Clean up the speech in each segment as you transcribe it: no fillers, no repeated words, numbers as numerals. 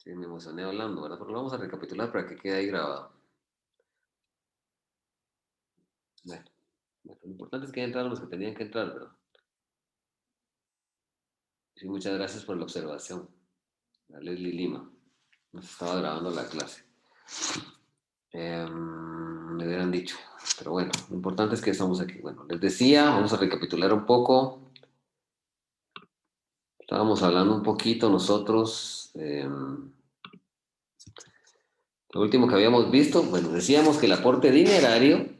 Sí, me emocioné hablando, ¿verdad? Pero lo vamos a recapitular para que quede ahí grabado. Bueno, lo importante es que entraron los que tenían que entrar, ¿verdad? Sí, muchas gracias por la observación. A Leslie Lima. Nos estaba grabando la clase. Me hubieran dicho. Pero bueno, lo importante es que estamos aquí. Bueno, les decía, vamos a recapitular un poco. Estábamos hablando un poquito nosotros. Lo último que habíamos visto, bueno, decíamos que el aporte dinerario,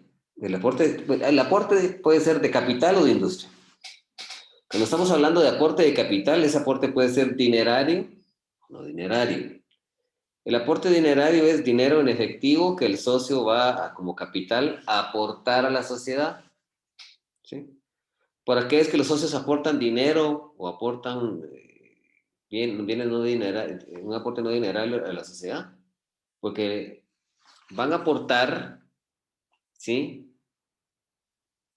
el aporte puede ser de capital o de industria. Cuando estamos hablando de aporte de capital, ese aporte puede ser dinerario o no dinerario. El aporte dinerario es dinero en efectivo que el socio va como capital a aportar a la sociedad. ¿Sí? ¿Para qué es que los socios aportan dinero o aportan bienes no dinerarios, un aporte no dinerario a la sociedad? Porque van a aportar, ¿sí?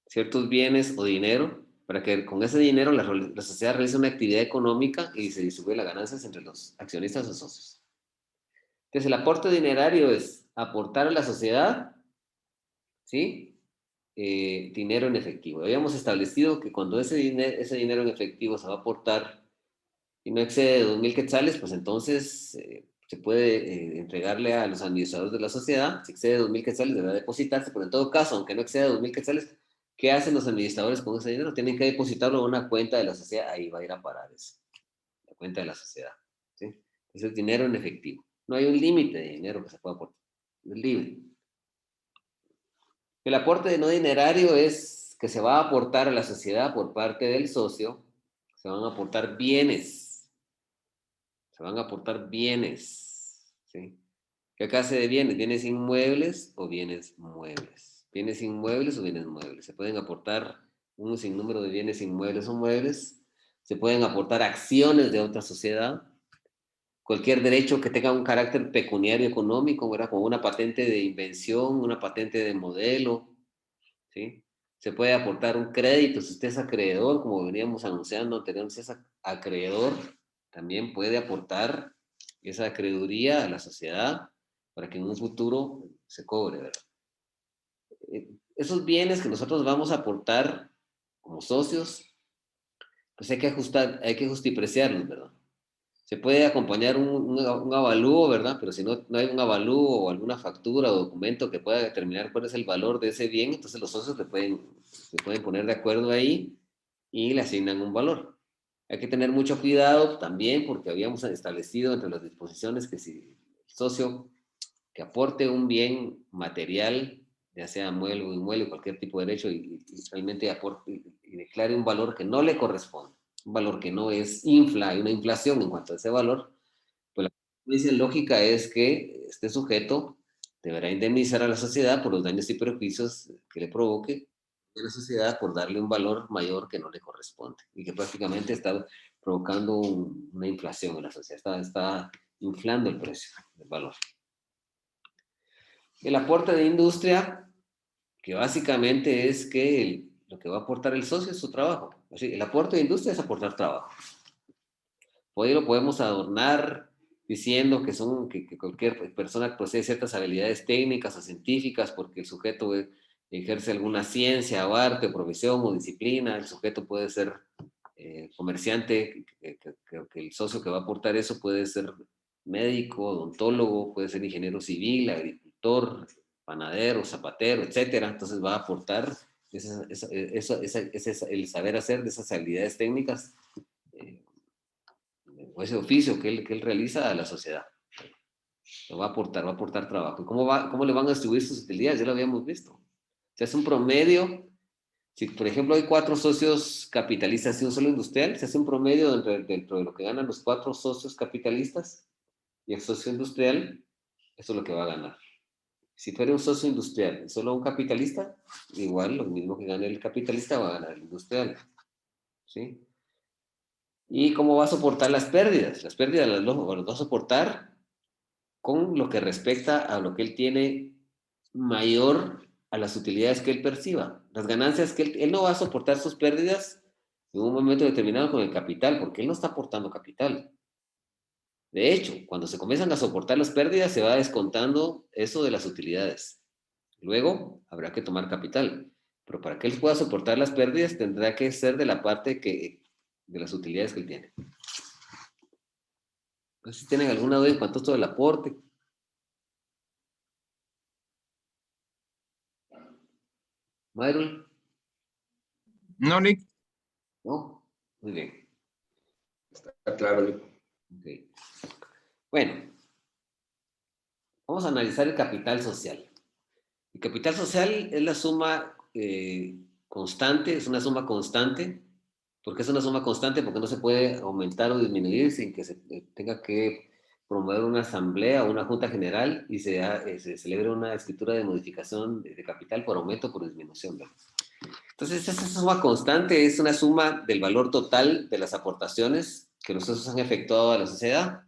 Ciertos bienes o dinero para que con ese dinero la sociedad realice una actividad económica y se distribuye las ganancias entre los accionistas o socios. Entonces, el aporte dinerario es aportar a la sociedad, ¿sí? Dinero en efectivo. Habíamos establecido que cuando ese dinero en efectivo se va a aportar y no excede de 2.000 quetzales, pues entonces se puede entregarle a los administradores de la sociedad. Si excede de 2.000 quetzales, deberá depositarse, pero en todo caso, aunque no exceda de 2.000 quetzales, ¿qué hacen los administradores con ese dinero? Tienen que depositarlo en una cuenta de la sociedad, ahí va a ir a parar eso, la cuenta de la sociedad. ¿Sí? Entonces, es dinero en efectivo. No hay un límite de dinero que se pueda aportar, es libre. El aporte de no dinerario es que se va a aportar a la sociedad por parte del socio, se van a aportar bienes, se van a aportar bienes, ¿sí? ¿Qué clase de bienes? ¿Bienes inmuebles o bienes muebles? Bienes inmuebles o bienes muebles. Se pueden aportar un sinnúmero de bienes inmuebles o muebles. Se pueden aportar acciones de otra sociedad. Cualquier derecho que tenga un carácter pecuniario económico, ¿verdad? Como una patente de invención, una patente de modelo, ¿sí? Se puede aportar un crédito si usted es acreedor, como veníamos anunciando anteriormente, si es acreedor, también puede aportar esa acreeduría a la sociedad para que en un futuro se cobre, ¿verdad? Esos bienes que nosotros vamos a aportar como socios, pues hay que ajustar, hay que justipreciarlos, ¿verdad? Se puede acompañar un avalúo, ¿verdad? Pero si no hay un avalúo o alguna factura o documento que pueda determinar cuál es el valor de ese bien, entonces los socios se pueden poner de acuerdo ahí y le asignan un valor. Hay que tener mucho cuidado también porque habíamos establecido entre las disposiciones que si el socio que aporte un bien material, ya sea mueble o inmueble, cualquier tipo de derecho, y realmente aporte y declare un valor que no le corresponde, un valor que no es hay una inflación en cuanto a ese valor, pues la consecuencia lógica es que este sujeto deberá indemnizar a la sociedad por los daños y perjuicios que le provoque a la sociedad por darle un valor mayor que no le corresponde y que prácticamente está provocando una inflación en la sociedad, está inflando el precio del valor. El aporte de industria, que básicamente es que lo que va a aportar el socio es su trabajo. Así, el aporte de industria es aportar trabajo. Hoy lo podemos adornar diciendo que cualquier persona posee ciertas habilidades técnicas o científicas porque el sujeto ejerce alguna ciencia o arte o profesión o disciplina. El sujeto puede ser comerciante, que el socio que va a aportar eso puede ser médico, odontólogo, puede ser ingeniero civil, agricultor, panadero, zapatero, etcétera. Entonces va a aportar el saber hacer de esas habilidades técnicas eh, o ese oficio que él realiza a la sociedad. Lo va a aportar trabajo. ¿Y cómo le van a distribuir sus utilidades? Ya lo habíamos visto. Se hace un promedio. Si, por ejemplo, hay 4 socios capitalistas y un solo industrial, se hace un promedio dentro de lo que ganan los 4 socios capitalistas y el socio industrial, eso es lo que va a ganar. Si fuera un socio industrial y solo un capitalista, igual lo mismo que gane el capitalista va a ganar el industrial. ¿Sí? ¿Y cómo va a soportar las pérdidas? Las pérdidas las va a soportar con lo que respecta a lo que él tiene mayor a las utilidades que él perciba. Las ganancias que él no va a soportar sus pérdidas en un momento determinado con el capital, porque él no está aportando capital. De hecho, cuando se comienzan a soportar las pérdidas, se va descontando eso de las utilidades. Luego, habrá que tomar capital. Pero para que él pueda soportar las pérdidas, tendrá que ser de la parte de las utilidades que él tiene. Entonces, si tienen alguna duda en cuanto a esto del aporte. Myron, No, Nick. ¿no? Muy bien. Está claro, Nick. Okay. Bueno, vamos a analizar el capital social. El capital social es la suma constante, es una suma constante. ¿Por qué es una suma constante? Porque no se puede aumentar o disminuir sin que se tenga que promover una asamblea o una junta general y se celebre una escritura de modificación de capital por aumento o por disminución, ¿verdad? Entonces, esa suma constante es una suma del valor total de las aportaciones que los socios han efectuado a la sociedad,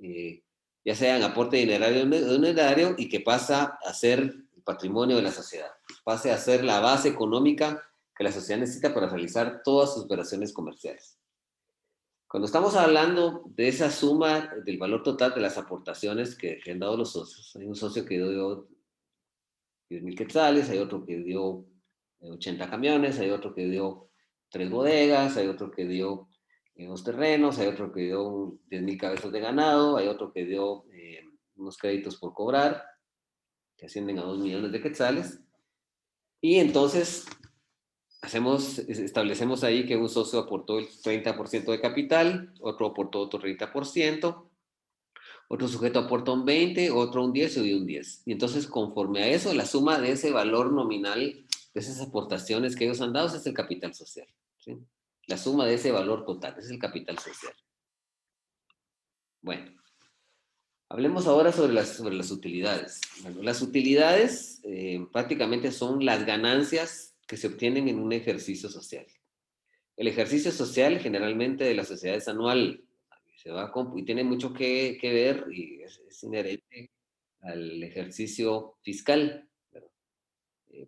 eh, ya sea en aporte dinerario o unitario, y que pasa a ser el patrimonio de la sociedad, pase a ser la base económica que la sociedad necesita para realizar todas sus operaciones comerciales. Cuando estamos hablando de esa suma del valor total de las aportaciones que han dado los socios, hay un socio que dio 10,000 quetzales, hay otro que dio 80 camiones, hay otro que dio 3 bodegas, hay otro que dio 2 terrenos, hay otro que dio 10,000 cabezas de ganado, hay otro que dio unos créditos por cobrar, que ascienden a 2 millones de quetzales. Y entonces establecemos ahí que un socio aportó el 30% de capital, otro aportó otro 30%, otro sujeto aporta un 20, otro un 10 y un 10. Y entonces, conforme a eso, la suma de ese valor nominal, de esas aportaciones que ellos han dado, es el capital social, ¿sí? La suma de ese valor total, ese es el capital social. Bueno, hablemos ahora sobre las utilidades. Bueno, las utilidades prácticamente son las ganancias que se obtienen en un ejercicio social. El ejercicio social generalmente de la sociedad es anual, y tiene mucho que ver y es inherente al ejercicio fiscal.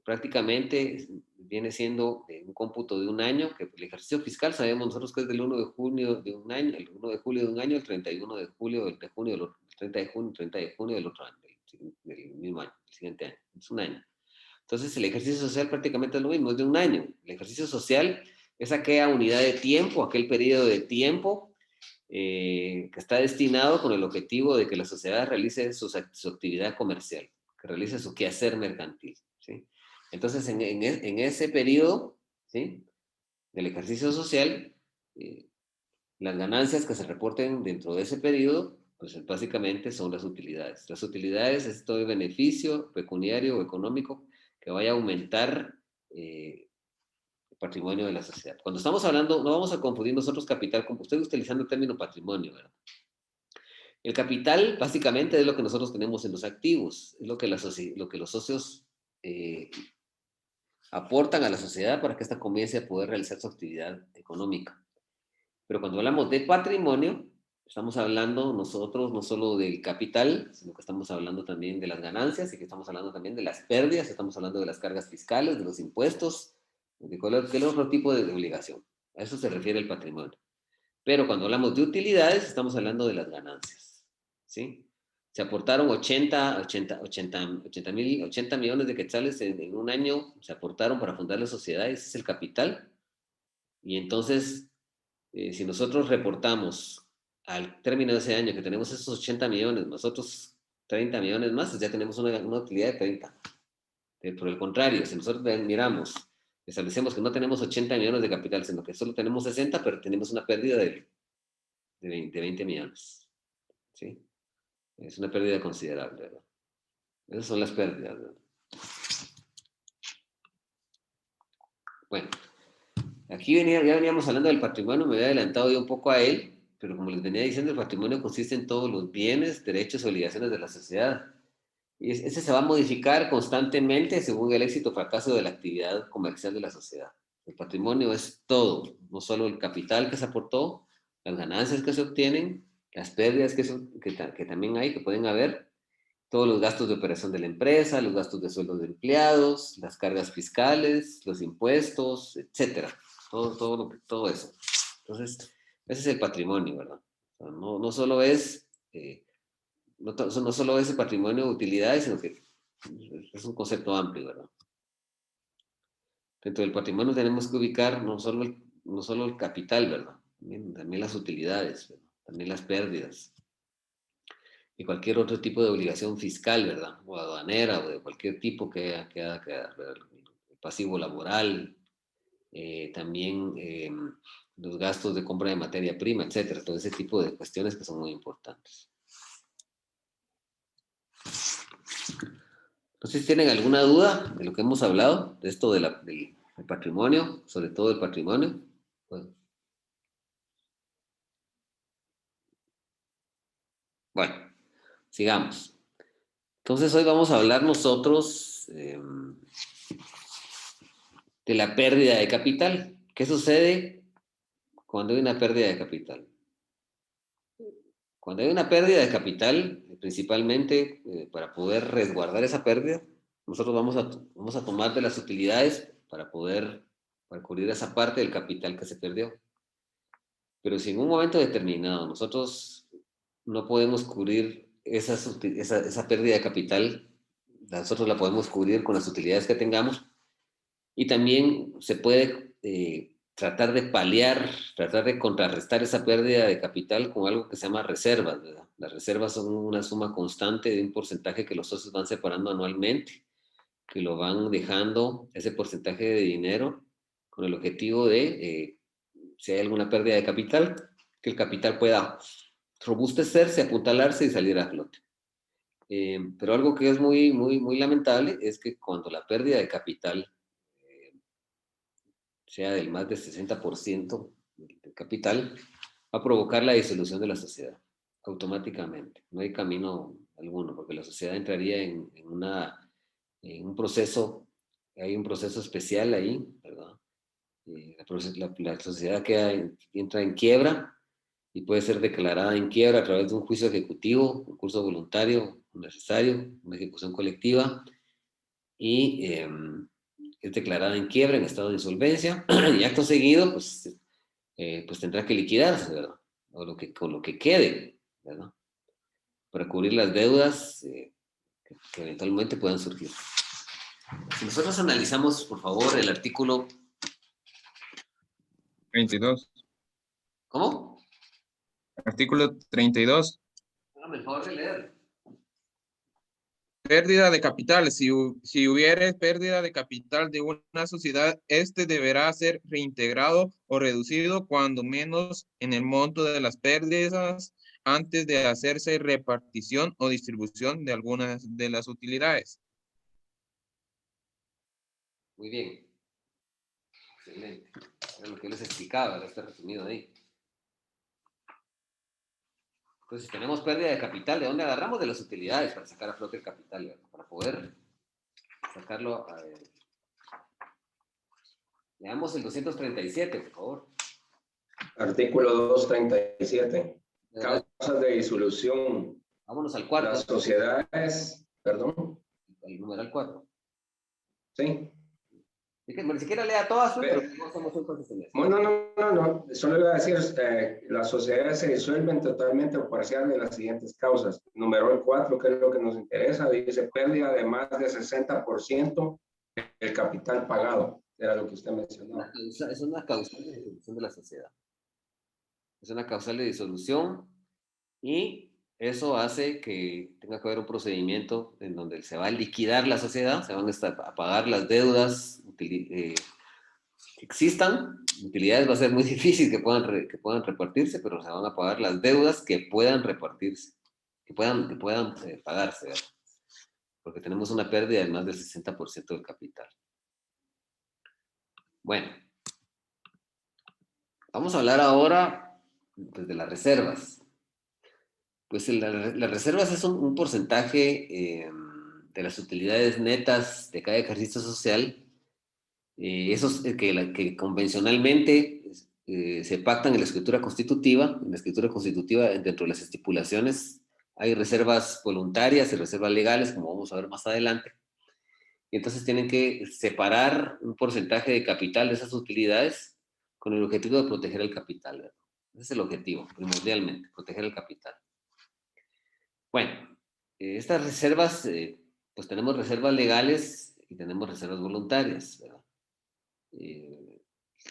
Prácticamente viene siendo un cómputo de un año, que el ejercicio fiscal sabemos nosotros que es del 1 de junio de un año, el 1 de julio de un año, el 31 de julio, el 30 de junio, 30 de junio del otro año, del mismo año, el siguiente año, es un año. Entonces el ejercicio social prácticamente es lo mismo, es de un año. El ejercicio social es aquella unidad de tiempo, aquel periodo de tiempo que está destinado con el objetivo de que la sociedad realice su actividad comercial, que realice su quehacer mercantil, ¿sí? Entonces, en ese periodo, ¿sí?, del ejercicio social, eh, las ganancias que se reporten dentro de ese periodo, pues básicamente son las utilidades. Las utilidades es todo el beneficio pecuniario o económico que vaya a aumentar el patrimonio de la sociedad. Cuando estamos hablando, no vamos a confundir nosotros capital, como estoy utilizando el término patrimonio, ¿verdad? El capital básicamente es lo que nosotros tenemos en los activos, es lo que los socios aportan a la sociedad para que ésta comience a poder realizar su actividad económica. Pero cuando hablamos de patrimonio, estamos hablando nosotros no solo del capital, sino que estamos hablando también de las ganancias y que estamos hablando también de las pérdidas, estamos hablando de las cargas fiscales, de los impuestos, de cualquier otro tipo de obligación. A eso se refiere el patrimonio. Pero cuando hablamos de utilidades, estamos hablando de las ganancias, ¿sí? Se aportaron 80 millones de quetzales en un año, se aportaron para fundar la sociedad, ese es el capital. Y entonces, si nosotros reportamos al término de ese año que tenemos esos 80 millones, nosotros 30 millones más, pues ya tenemos una utilidad de 30. Por el contrario, si nosotros miramos, establecemos que no tenemos 80 millones de capital, sino que solo tenemos 60, pero tenemos una pérdida de 20 millones. ¿Sí? Es una pérdida considerable, ¿verdad? Esas son las pérdidas, ¿verdad? Bueno, aquí ya veníamos hablando del patrimonio, me había adelantado yo un poco a él, pero como les venía diciendo, el patrimonio consiste en todos los bienes, derechos y obligaciones de la sociedad. Y ese se va a modificar constantemente según el éxito o fracaso de la actividad comercial de la sociedad. El patrimonio es todo, no solo el capital que se aportó, las ganancias que se obtienen, las pérdidas que también hay, que pueden haber, todos los gastos de operación de la empresa, los gastos de sueldos de empleados, las cargas fiscales, los impuestos, etcétera. Todo eso. Entonces, ese es el patrimonio, ¿verdad? sea, no solo es, no solo es el patrimonio de utilidades, sino que es un concepto amplio, ¿verdad? Dentro del patrimonio tenemos que ubicar no solo el capital, ¿verdad? También las utilidades, ¿verdad? También las pérdidas. Y cualquier otro tipo de obligación fiscal, ¿verdad? O aduanera, o de cualquier tipo que haya ¿verdad? El pasivo laboral, también los gastos de compra de materia prima, etcétera. Todo ese tipo de cuestiones que son muy importantes. No sé si tienen alguna duda de lo que hemos hablado, de esto del patrimonio, sobre todo el patrimonio. Bueno, sigamos. Entonces hoy vamos a hablar nosotros de la pérdida de capital. ¿Qué sucede cuando hay una pérdida de capital? Cuando hay una pérdida de capital, principalmente para poder resguardar esa pérdida, nosotros vamos a tomar de las utilidades para cubrir esa parte del capital que se perdió. Pero si en un momento determinado nosotros no podemos cubrir esa pérdida de capital, nosotros la podemos cubrir con las utilidades que tengamos y también se puede tratar de paliar, tratar de contrarrestar esa pérdida de capital con algo que se llama reservas, ¿verdad? Las reservas son una suma constante de un porcentaje que los socios van separando anualmente, que lo van dejando ese porcentaje de dinero con el objetivo de, si hay alguna pérdida de capital, que el capital pueda robustecerse, apuntalarse y salir a flote. Pero algo que es muy lamentable es que cuando la pérdida de capital sea del más del 60% del capital, va a provocar la disolución de la sociedad automáticamente. No hay camino alguno, porque la sociedad entraría en un proceso, hay un proceso especial ahí, ¿verdad? La sociedad entra en quiebra y puede ser declarada en quiebra a través de un juicio ejecutivo, un curso voluntario necesario, una ejecución colectiva, y es declarada en quiebra, en estado de insolvencia, y acto seguido, pues tendrá que liquidarse, ¿verdad? Con lo que quede, ¿verdad? Para cubrir las deudas que eventualmente puedan surgir. Si nosotros analizamos, por favor, el artículo... 32. ¿Cómo? Artículo 32. Hágame el favor de leer. Pérdida de capital. Si hubiere pérdida de capital de una sociedad, este deberá ser reintegrado o reducido cuando menos en el monto de las pérdidas antes de hacerse repartición o distribución de algunas de las utilidades. Muy bien. Excelente. Era lo que les explicaba, ahora está resumido ahí. Entonces, si tenemos pérdida de capital, ¿de dónde agarramos? De las utilidades para sacar a flote el capital, ¿verdad? Para poder sacarlo a... Leamos el 237, por favor. Artículo 237. Causas de disolución. Vámonos al 4. Las sociedades, perdón. El numeral 4. Sí. Ni siquiera lea todas, pero no somos un profesional. No. Solo iba a decir, las sociedades se disuelven totalmente o parcial de las siguientes causas. Número 4, que es lo que nos interesa, dice pérdida de más de 60% del capital pagado. Era lo que usted mencionó. Es una causal de disolución de la sociedad. Es una causal de disolución y eso hace que tenga que haber un procedimiento en donde se va a liquidar la sociedad, se van a pagar las deudas que existan. Utilidades va a ser muy difícil que puedan repartirse, pero se van a pagar las deudas que puedan repartirse, que puedan pagarse, ¿verdad? Porque tenemos una pérdida de más del 60% del capital. Bueno, vamos a hablar ahora pues, de las reservas. Pues las reservas es un porcentaje de las utilidades netas de cada ejercicio social, esos que convencionalmente se pactan en la escritura constitutiva. En la escritura constitutiva, dentro de las estipulaciones, hay reservas voluntarias y reservas legales, como vamos a ver más adelante. Y entonces tienen que separar un porcentaje de capital de esas utilidades con el objetivo de proteger el capital, ¿verdad? Ese es el objetivo, primordialmente, proteger el capital. Bueno, estas reservas, pues tenemos reservas legales y tenemos reservas voluntarias, ¿verdad?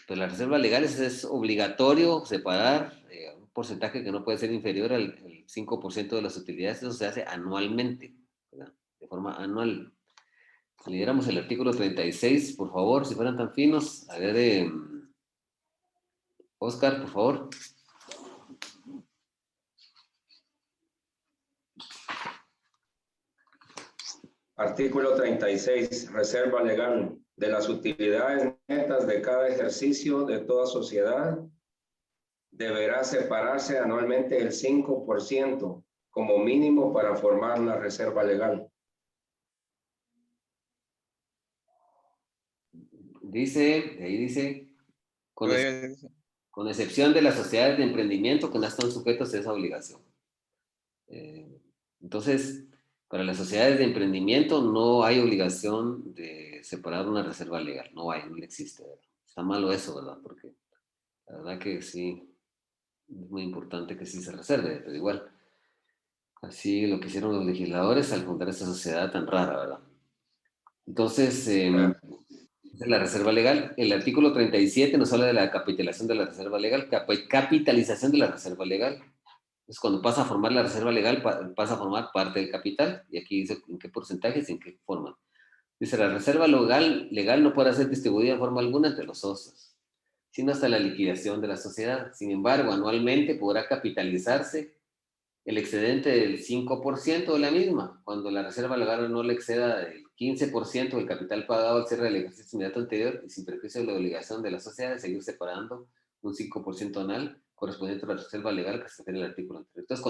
Pues las reservas legales es obligatorio separar un porcentaje que no puede ser inferior al 5% de las utilidades. Eso se hace anualmente, ¿verdad? De forma anual. Si leyéramos el artículo 36, por favor, si fueran tan finos. A ver, Oscar, por favor. Artículo 36, reserva legal de las utilidades netas de cada ejercicio de toda sociedad. Deberá separarse anualmente el 5% como mínimo para formar la reserva legal. Ahí dice, con, Pues, con excepción de las sociedades de emprendimiento que no están sujetos a esa obligación. Entonces, para las sociedades de emprendimiento no hay obligación de separar una reserva legal. No hay, no existe. ¿Verdad? Está malo eso, ¿verdad? Porque la verdad que sí, es muy importante que sí se reserve, pero igual, así lo que hicieron los legisladores al fundar esta sociedad tan rara, ¿verdad? Entonces, esa es la reserva legal. El artículo 37 nos habla de la capitalización de la reserva legal, capitalización de la reserva legal. Entonces, cuando pasa a formar la reserva legal, pasa a formar parte del capital. Y aquí dice en qué porcentajes y en qué forma. Dice, la reserva legal no podrá ser distribuida en forma alguna entre los socios, sino hasta la liquidación de la sociedad. Sin embargo, anualmente podrá capitalizarse el excedente del 5% de la misma, cuando la reserva legal no le exceda el 15% del capital pagado al cierre del ejercicio inmediato anterior y sin perjuicio de la obligación de la sociedad de seguir separando un 5% anual correspondiente a la reserva legal que se refiere al artículo anterior. Entonces,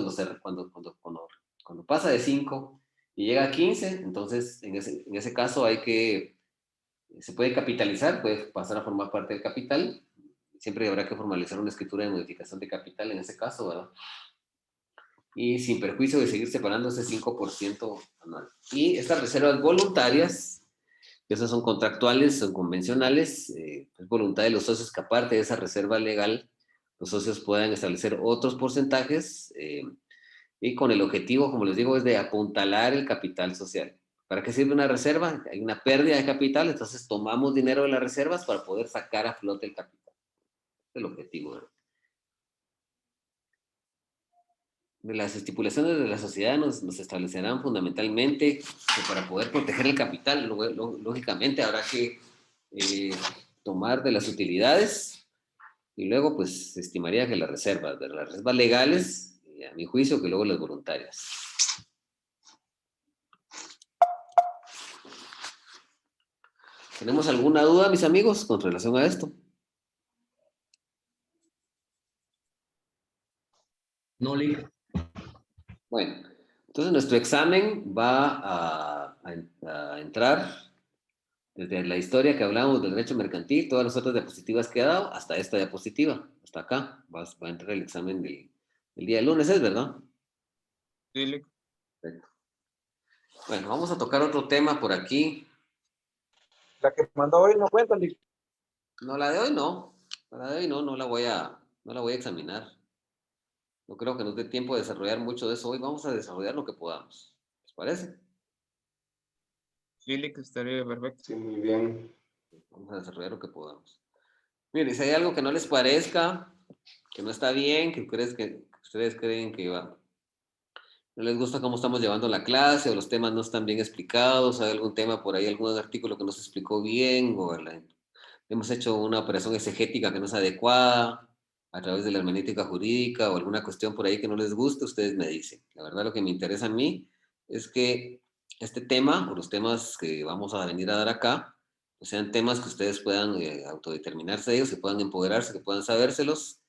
cuando pasa de 5 y llega a 15, entonces en ese caso se puede capitalizar, puede pasar a formar parte del capital. Siempre habrá que formalizar una escritura de modificación de capital en ese caso, ¿verdad? Y sin perjuicio de seguir separando ese 5% anual. Y estas reservas voluntarias, que esas son contractuales, son convencionales, es voluntad de los socios que aparte de esa reserva legal, los socios puedan establecer otros porcentajes y con el objetivo, como les digo, es de apuntalar el capital social. ¿Para qué sirve una reserva? Hay una pérdida de capital, entonces tomamos dinero de las reservas para poder sacar a flote el capital. Es el objetivo, ¿verdad? De las estipulaciones de la sociedad nos establecerán fundamentalmente que para poder proteger el capital, lógicamente habrá que tomar de las utilidades y luego pues se estimaría que las reservas legales, a mi juicio, que luego las voluntarias. ¿Tenemos alguna duda, mis amigos, con relación a esto? No, Lick. Bueno, entonces nuestro examen va a entrar desde la historia que hablamos del derecho mercantil, todas las otras diapositivas que ha dado, hasta esta diapositiva, hasta acá, va a entrar el examen del día de lunes, ¿es verdad? sí, Perfecto. Bueno, vamos a tocar otro tema por aquí. La que mandó hoy no cuenta, Lick. No, la de hoy no. La de hoy no la voy a examinar. No creo que nos dé tiempo de desarrollar mucho de eso hoy. Vamos a desarrollar lo que podamos. ¿Les parece? sí, Lick, estaría perfecto. Sí, muy bien. Vamos a desarrollar lo que podamos. Miren, si hay algo que no les parezca, que no está bien, que ustedes creen que no les gusta cómo estamos llevando la clase, o los temas no están bien explicados, hay algún tema por ahí, algún artículo que no se explicó bien, o hemos hecho una operación exegética que no es adecuada a través de la hermenéutica jurídica, o alguna cuestión por ahí que no les guste, ustedes me dicen. La verdad, lo que me interesa a mí es que este tema, o los temas que vamos a venir a dar acá, pues sean temas que ustedes puedan autodeterminarse de ellos, que puedan empoderarse, que puedan sabérselos.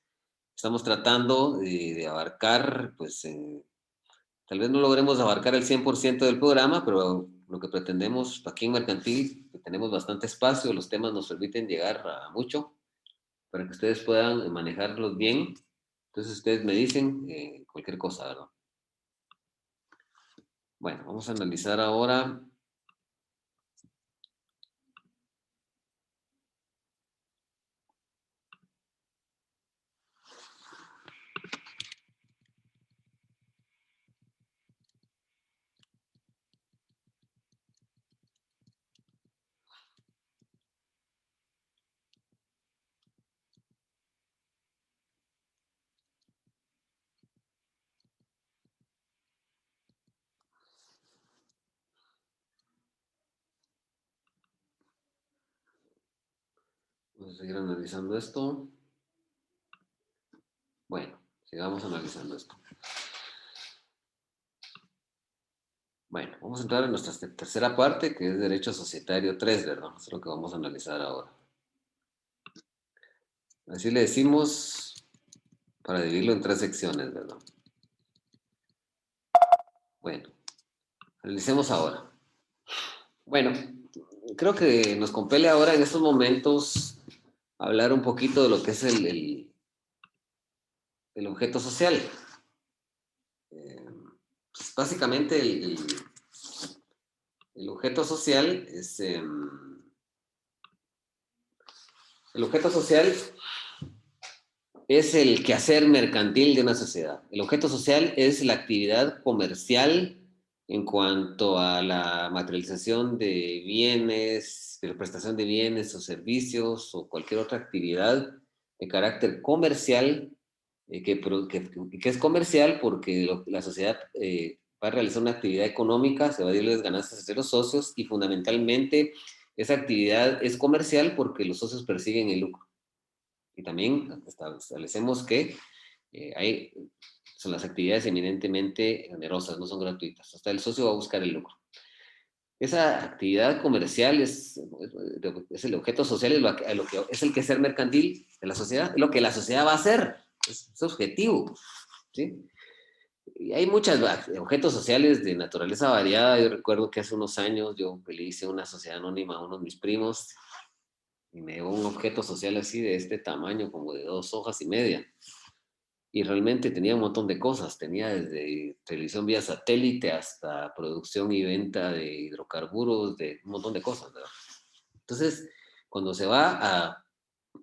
Estamos tratando de abarcar, pues, tal vez no logremos abarcar el 100% del programa, pero lo que pretendemos aquí en Mercantil, que tenemos bastante espacio, los temas nos permiten llegar a mucho para que ustedes puedan manejarlos bien. Entonces ustedes me dicen cualquier cosa, ¿verdad? Bueno, vamos a analizar ahora. Vamos a seguir analizando esto. Bueno, sigamos analizando esto. Bueno, vamos a entrar en nuestra tercera parte, que es Derecho Societario 3, ¿verdad? Eso es lo que vamos a analizar ahora. Así le decimos para dividirlo en 3 secciones, ¿verdad? Bueno, analicemos ahora. Bueno, creo que nos compele ahora en estos momentos hablar un poquito de lo que es el objeto social. Pues básicamente el objeto social es... el objeto social es el quehacer mercantil de una sociedad. El objeto social es la actividad comercial en cuanto a la materialización de bienes, de la prestación de bienes o servicios o cualquier otra actividad de carácter comercial, que es comercial porque la sociedad va a realizar una actividad económica, se va a dar las ganancias entre los socios y fundamentalmente esa actividad es comercial porque los socios persiguen el lucro. Y también establecemos que son las actividades eminentemente onerosas, no son gratuitas. Hasta el socio va a buscar el lucro. Esa actividad comercial es el objeto social, es el quehacer mercantil de la sociedad, es lo que la sociedad va a hacer, es objetivo. ¿Sí? Y hay muchos objetos sociales de naturaleza variada. Yo recuerdo que hace unos años yo le hice una sociedad anónima a uno de mis primos y me dio un objeto social así de este tamaño, como de 2 hojas y media. Y realmente tenía un montón de cosas. Tenía desde televisión vía satélite hasta producción y venta de hidrocarburos, de un montón de cosas, ¿verdad? Entonces, cuando se va a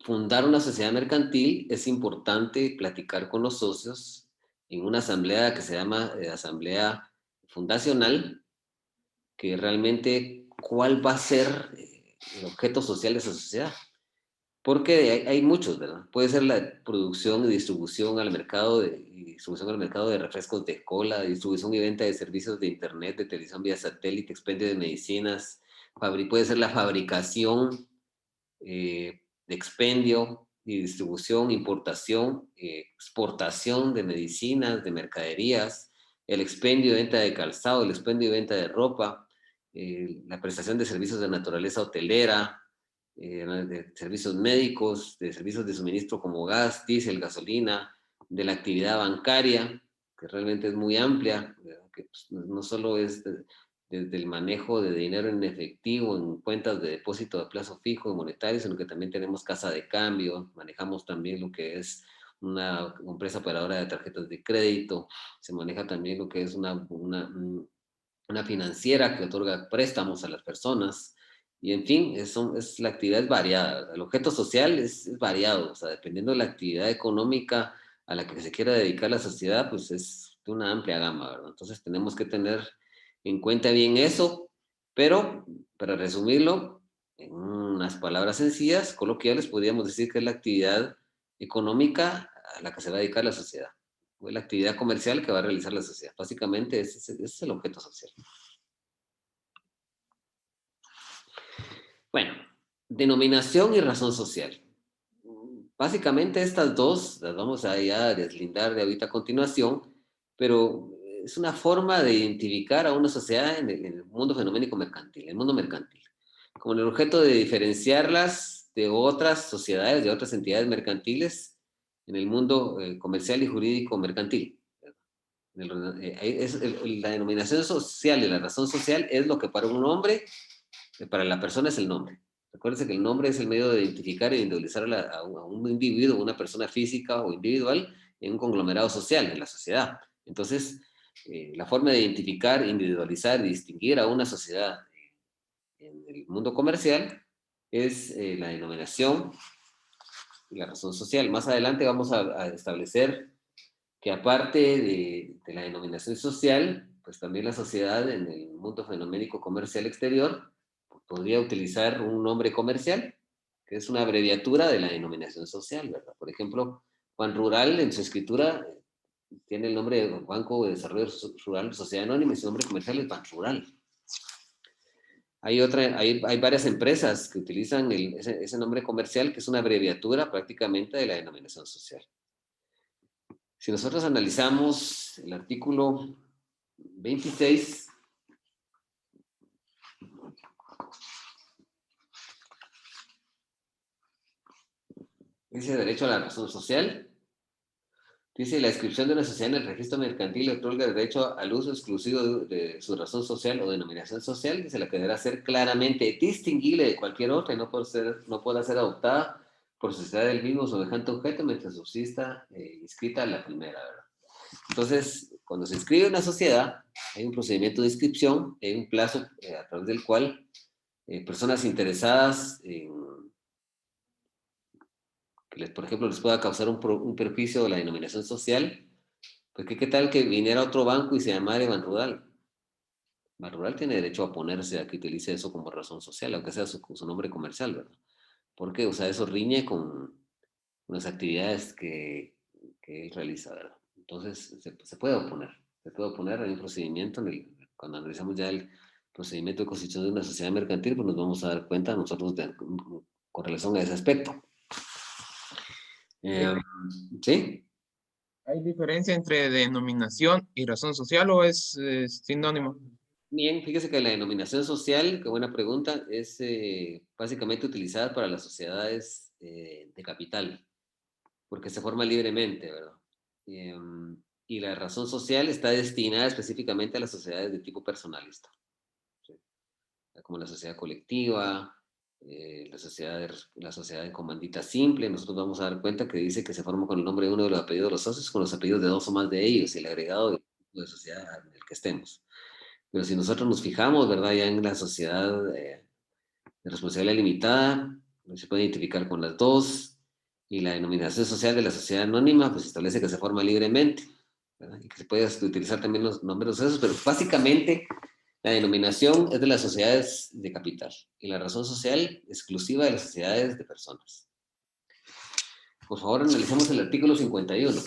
fundar una sociedad mercantil, es importante platicar con los socios en una asamblea que se llama asamblea fundacional, que realmente cuál va a ser el objeto social de esa sociedad. Porque hay muchos, ¿verdad? Puede ser la producción y distribución al mercado de refrescos de cola, distribución y venta de servicios de internet, de televisión vía satélite, expendio de medicinas, puede ser la fabricación, de expendio y distribución, importación, exportación de medicinas, de mercaderías, el expendio y venta de calzado, el expendio y venta de ropa, la prestación de servicios de naturaleza hotelera, de servicios médicos, de servicios de suministro como gas, diésel, gasolina, de la actividad bancaria, que realmente es muy amplia, que pues, no solo es desde el manejo de dinero en efectivo, en cuentas de depósito de plazo fijo y monetario, sino que también tenemos casa de cambio, manejamos también lo que es una empresa operadora de tarjetas de crédito, se maneja también lo que es una financiera que otorga préstamos a las personas, y en fin, la actividad es variada. El objeto social es variado, o sea, dependiendo de la actividad económica a la que se quiera dedicar la sociedad, pues es de una amplia gama, ¿verdad? Entonces tenemos que tener en cuenta bien eso, pero para resumirlo, en unas palabras sencillas, coloquiales, podríamos decir que es la actividad económica a la que se va a dedicar la sociedad, o la actividad comercial que va a realizar la sociedad. Básicamente ese es el objeto social. Bueno, denominación y razón social. Básicamente estas dos las vamos a ya deslindar de ahorita a continuación, pero es una forma de identificar a una sociedad en el mundo fenoménico mercantil, el mundo mercantil, con el objeto de diferenciarlas de otras sociedades, de otras entidades mercantiles en el mundo comercial y jurídico mercantil. La denominación social y la razón social es lo que para un hombre, para la persona es el nombre. Recuérdense que el nombre es el medio de identificar e individualizar a un individuo, una persona física o individual en un conglomerado social, en la sociedad. Entonces, la forma de identificar, individualizar y distinguir a una sociedad en el mundo comercial es la denominación y la razón social. Más adelante vamos a establecer que aparte de la denominación social, pues también la sociedad en el mundo fenoménico comercial exterior podría utilizar un nombre comercial, que es una abreviatura de la denominación social, ¿verdad? Por ejemplo, Juan Rural en su escritura tiene el nombre de Banco de Desarrollo Rural Sociedad Anónima y su nombre comercial es Ban Rural. Hay varias empresas que utilizan ese nombre comercial, que es una abreviatura prácticamente de la denominación social. Si nosotros analizamos el artículo 26, dice derecho a la razón social. Dice, la inscripción de una sociedad en el registro mercantil le otorga el derecho al uso exclusivo de su razón social o denominación social, dice, la que deberá ser claramente distinguible de cualquier otra y no podrá ser adoptada por sociedad del mismo o semejante objeto mientras subsista inscrita la primera, ¿verdad? Entonces, cuando se inscribe una sociedad, hay un procedimiento de inscripción, hay un plazo a través del cual personas interesadas en que, por ejemplo, les pueda causar un perjuicio de la denominación social, pues ¿qué tal que viniera otro banco y se llamara Banrural? Banrural tiene derecho a oponerse a que utilice eso como razón social, aunque sea su nombre comercial, ¿verdad? ¿Por qué? O sea, eso riñe con las actividades que él realiza, ¿verdad? Entonces, se puede oponer. Se puede oponer a un procedimiento, cuando analizamos ya el procedimiento de constitución de una sociedad mercantil, pues nos vamos a dar cuenta nosotros con relación a ese aspecto. ¿Sí? ¿Hay diferencia entre denominación y razón social o es sinónimo? Bien, fíjese que la denominación social, qué buena pregunta, es básicamente utilizada para las sociedades de capital, porque se forma libremente, ¿verdad? Y la razón social está destinada específicamente a las sociedades de tipo personalista, ¿sí? Como la sociedad colectiva, la sociedad de comandita simple. Nosotros vamos a dar cuenta que dice que se forma con el nombre de uno de los apellidos de los socios, con los apellidos de dos o más de ellos y el agregado del tipo de sociedad en el que estemos. Pero si nosotros nos fijamos, ¿verdad? Ya en la sociedad de responsabilidad limitada, se puede identificar con las dos, y la denominación social de la sociedad anónima, pues establece que se forma libremente, ¿verdad? Y que se puede utilizar también los nombres de esos, pero básicamente la denominación es de las sociedades de capital y la razón social exclusiva de las sociedades de personas. Por favor, analicemos el artículo 51.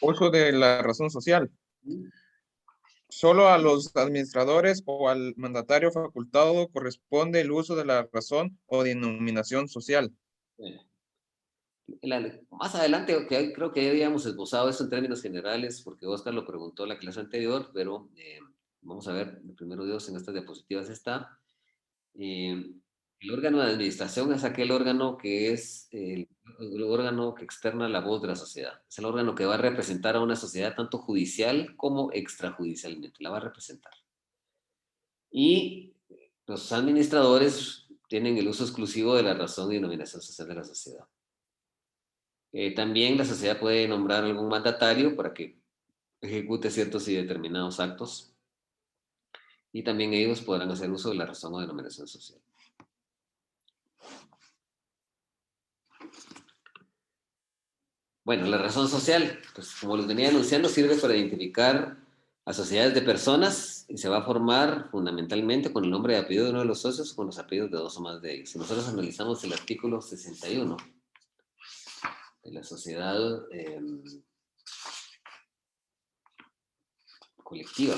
Uso de la razón social. Solo a los administradores o al mandatario facultado corresponde el uso de la razón o denominación social. Bueno, más adelante, creo que ya habíamos esbozado esto en términos generales, porque Oscar lo preguntó en la clase anterior, pero vamos a ver, el primero Dios en estas diapositivas está. El órgano de administración es aquel órgano que es el órgano que externa la voz de la sociedad. Es el órgano que va a representar a una sociedad tanto judicial como extrajudicialmente. La va a representar. Y los administradores tienen el uso exclusivo de la razón y denominación social de la sociedad. También la sociedad puede nombrar algún mandatario para que ejecute ciertos y determinados actos. Y también ellos podrán hacer uso de la razón o denominación social. Bueno, la razón social, pues como les venía anunciando, sirve para identificar a sociedades de personas y se va a formar fundamentalmente con el nombre y apellido de uno de los socios o con los apellidos de dos o más de ellos. Si nosotros analizamos el artículo 61 de la sociedad colectiva,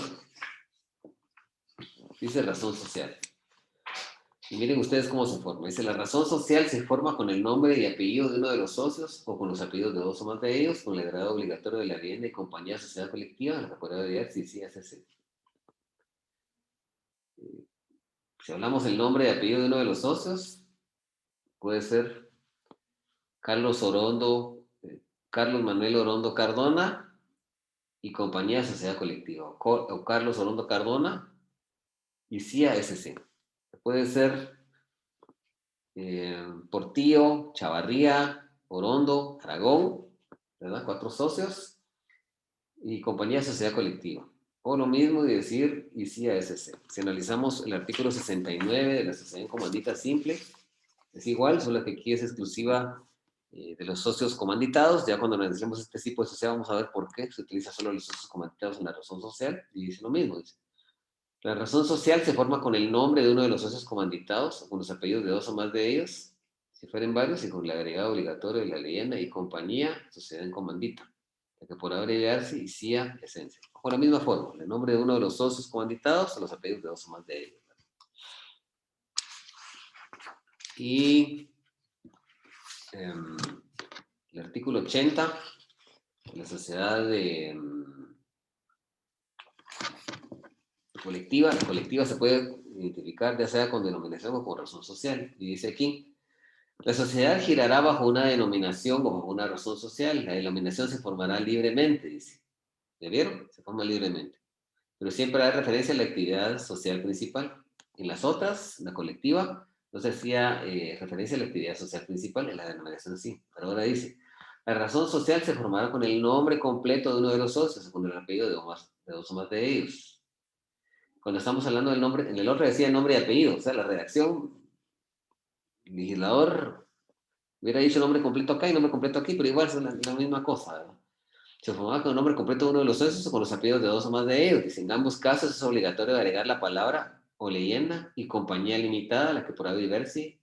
dice razón social. Y miren ustedes cómo se forma. Dice, la razón social se forma con el nombre y apellido de uno de los socios o con los apellidos de dos o más de ellos, con el grado obligatorio de la vivienda y compañía sociedad colectiva, la propiedad si sí es ese. Si hablamos el nombre y apellido de uno de los socios, puede ser Carlos Manuel Orondo Cardona y compañía sociedad colectiva, o Carlos Orondo Cardona y CIA SC. Puede ser Portillo, Chavarría, Orondo, Aragón, ¿verdad? 4 socios y compañía sociedad colectiva. O lo mismo de decir ICIA SC. Si analizamos el artículo 69 de la sociedad en comandita simple, es igual, solo que aquí es exclusiva de los socios comanditados. Ya cuando analicemos este tipo de sociedad vamos a ver por qué se utiliza solo los socios comanditados en la razón social y dice lo mismo. Dice, la razón social se forma con el nombre de uno de los socios comanditados o con los apellidos de dos o más de ellos, si fueren varios, y con el agregado obligatorio de la leyenda y compañía, sociedad en comandita, la que por abreviarse, y CIA, esencia. Con la misma forma, el nombre de uno de los socios comanditados o los apellidos de dos o más de ellos. Y el artículo 80, la sociedad colectiva. La colectiva se puede identificar ya sea con denominación o con razón social. Y dice aquí, la sociedad girará bajo una denominación o bajo una razón social. La denominación se formará libremente, dice. ¿Ya vieron? Se forma libremente. Pero siempre hay referencia a la actividad social principal. En las otras, la colectiva, no se hacía referencia a la actividad social principal, en la denominación sí. Pero ahora dice, la razón social se formará con el nombre completo de uno de los socios o con el apellido de dos o más de ellos. Cuando estamos hablando del nombre, en el otro decía nombre y apellido, o sea, la redacción, el legislador hubiera dicho nombre completo acá y nombre completo aquí, pero igual es la misma cosa, ¿verdad? Se formaba con el nombre completo de uno de los socios o con los apellidos de dos o más de ellos. Dice, en ambos casos es obligatorio agregar la palabra o leyenda y compañía limitada, la que por diversi,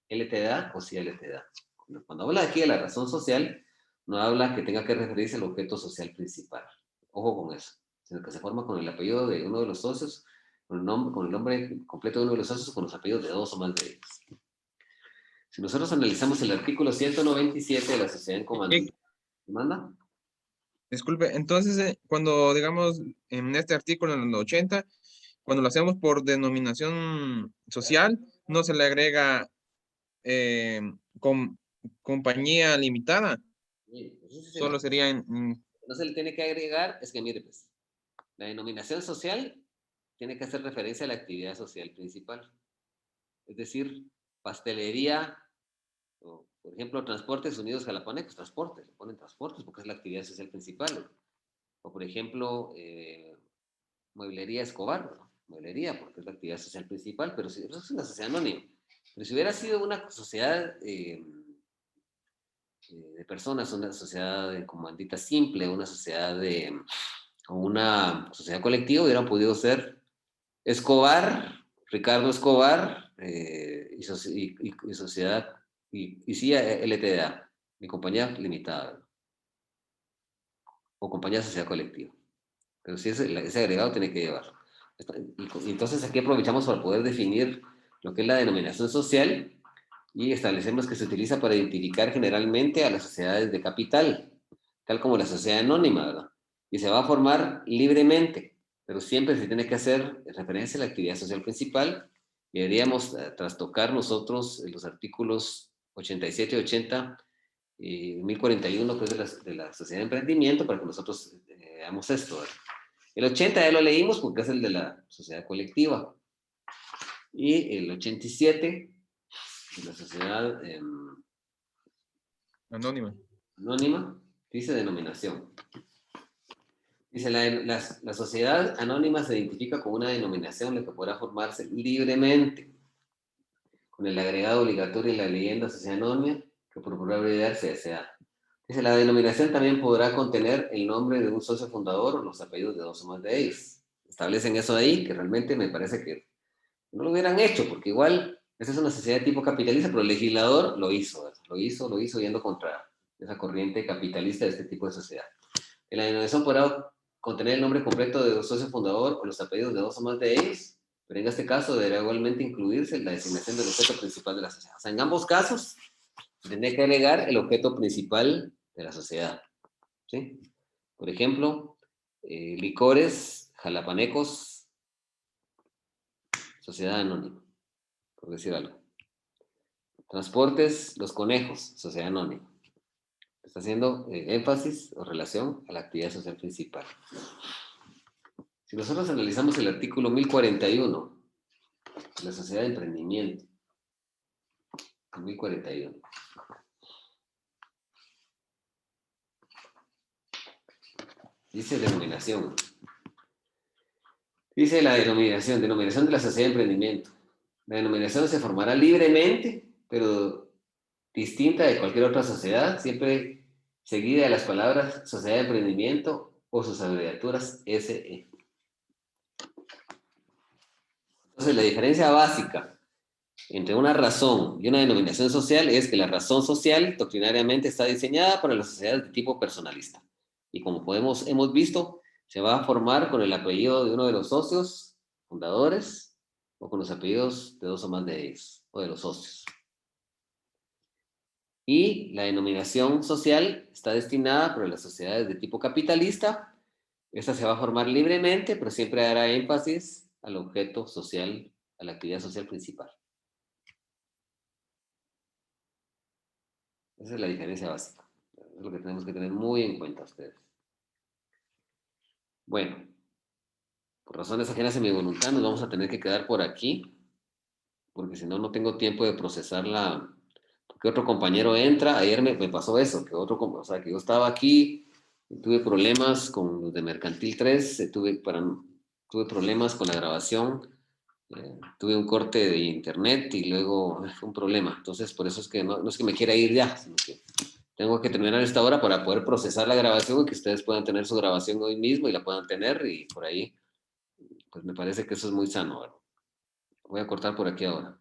LTDA o si LTDA. Cuando habla aquí de la razón social, no habla que tenga que referirse al objeto social principal. Ojo con eso. Sino que se forma con el apellido de uno de los socios, con el nombre completo de uno de los socios o con los apellidos de dos o más de ellos. Si nosotros analizamos el artículo 197 de la sociedad en comando, ¿manda? Disculpe, entonces, cuando, digamos, en este artículo, en el 80, cuando lo hacemos por denominación social, no se le agrega compañía limitada, solo sería no se le tiene que agregar, es que mire, pues, la denominación social tiene que hacer referencia a la actividad social principal. Es decir, pastelería, o, por ejemplo, Transportes Unidos Jalapanecos, transportes, le ponen transportes porque es la actividad social principal. O, por ejemplo, Mueblería Escobar, ¿no? Mueblería, porque es la actividad social principal, pero si, eso es una sociedad anónima. Pero si hubiera sido una sociedad de personas, una sociedad comandita simple, una sociedad o una sociedad colectiva, hubieran podido ser Escobar, Ricardo Escobar, y sociedad, y sí, LTDA, mi compañía limitada, o compañía sociedad colectiva. Pero sí, ese agregado tiene que llevar. Y entonces aquí aprovechamos para poder definir lo que es la denominación social y establecemos que se utiliza para identificar generalmente a las sociedades de capital, tal como la sociedad anónima, ¿verdad? Y se va a formar libremente, pero siempre se tiene que hacer referencia a la actividad social principal y deberíamos trastocar nosotros los artículos 87 y 80 y 1041, que es de la sociedad de emprendimiento, para que nosotros veamos esto, ¿verdad? El 80 ya lo leímos porque es el de la sociedad colectiva. Y el 87, la sociedad anónima, dice denominación. Dice, la sociedad anónima se identifica con una denominación la que podrá formarse libremente, con el agregado obligatorio y la leyenda sociedad anónima, que por probabilidad se desea. Dice, la denominación también podrá contener el nombre de un socio fundador o los apellidos de dos o más de ellos. Establecen eso ahí, que realmente me parece que no lo hubieran hecho, porque igual esa es una sociedad de tipo capitalista, pero el legislador lo hizo yendo contra esa corriente capitalista de este tipo de sociedad. En la denominación podrá contener el nombre completo de socio fundador o los apellidos de dos o más de ellos, pero en este caso deberá igualmente incluirse la designación del objeto principal de la sociedad. O sea, en ambos casos tendría que agregar el objeto principal de la sociedad, ¿sí? Por ejemplo, licores, jalapanecos, sociedad anónima, por decir algo. Transportes, Los Conejos, sociedad anónima. Está haciendo énfasis o relación a la actividad social principal. Si nosotros analizamos el artículo 1041, la sociedad de emprendimiento, 1041. Dice denominación. Dice la denominación de la sociedad de emprendimiento. La denominación se formará libremente, pero distinta de cualquier otra sociedad, siempre seguida de las palabras sociedad de emprendimiento o sus abreviaturas SE. Entonces, la diferencia básica entre una razón y una denominación social es que la razón social doctrinariamente está diseñada para las sociedades de tipo personalista Y como hemos visto, se va a formar con el apellido de uno de los socios fundadores o con los apellidos de 2 o más de ellos, o de los socios. Y la denominación social está destinada para las sociedades de tipo capitalista. Esta se va a formar libremente, pero siempre dará énfasis al objeto social, a la actividad social principal. Esa es la diferencia básica. Es lo que tenemos que tener muy en cuenta ustedes. Bueno, por razones ajenas a mi voluntad nos vamos a tener que quedar por aquí, porque si no, no tengo tiempo de procesar la... Porque otro compañero entra, ayer me pasó eso, que o sea, que yo estaba aquí, y tuve problemas con los de Mercantil 3, tuve problemas con la grabación, tuve un corte de internet y luego fue un problema. Entonces, por eso es que no es que me quiera ir ya, sino que tengo que terminar esta hora para poder procesar la grabación y que ustedes puedan tener su grabación hoy mismo y la puedan tener y por ahí, pues me parece que eso es muy sano, ¿verdad? Voy a cortar por aquí ahora.